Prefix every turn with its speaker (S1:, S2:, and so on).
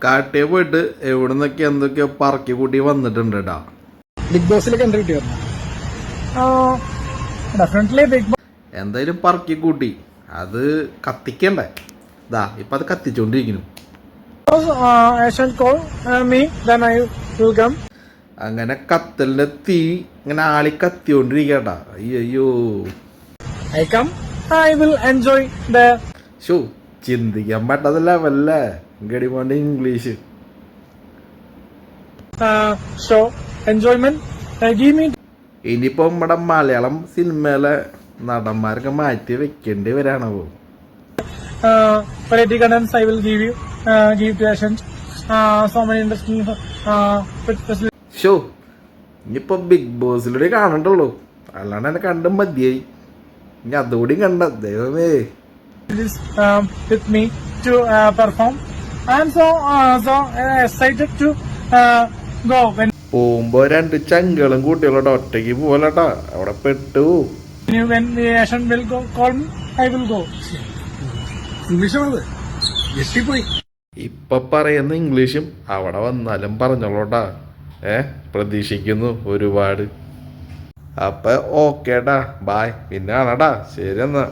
S1: കാട്ടിയെ പോയിട്ട് എവിടുന്നൊക്കെ എന്തൊക്കെയോ പറക്കി കൂട്ടി വന്നിട്ടുണ്ട് കേട്ടാ.
S2: ബിഗ് ബോസിലേക്ക് എൻട്രി കിട്ടിയോ? Definitely Bigg Boss.
S1: എന്തായാലും പറക്കി കൂട്ടി അത് കത്തിക്കണ്ടേ. ഇതാ ഇപ്പൊ അത് കത്തിച്ചോണ്ടിരിക്കുന്നു. അങ്ങനെ കത്തലിന്റെ തീ ഇങ്ങനെ ആളി കത്തിക്കൊണ്ടിരിക്കട്ടാ. അയ്യോ ഷോ ചിന്തിക്കാൻ പറ്റതല്ല വല്ല ഗടിമോണ്ട് ഇംഗ്ലീഷ്. ഇനിയിപ്പോ നമ്മുടെ മലയാളം സിനിമയിലെ നടന്മാരൊക്കെ മാറ്റി വെക്കേണ്ടി വരാണോ? ഷോ ഇനിയിപ്പോ ബിഗ് ബോസിലൂടെ കാണണ്ടുള്ളൂ, അല്ലാണ്ട് എന്നെ കണ്ട് മതിയായി. ഇനി അതുകൂടി കണ്ട ദൈവമേ. പോകുമ്പോ രണ്ട് ചങ്കളും കുട്ടികളോട് ഒറ്റയ്ക്ക് പോലട്ടാ, അവിടെ പെട്ടു. ഇപ്പൊ പറയുന്ന ഇംഗ്ലീഷും അവിടെ വന്നാലും പറഞ്ഞോളൂട്ടാ. പ്രതീക്ഷിക്കുന്നു ഒരുപാട്. അപ്പൊ ഓക്കേടാ, ബായ്. പിന്നെ ആണടാ, ശരി എന്നാ.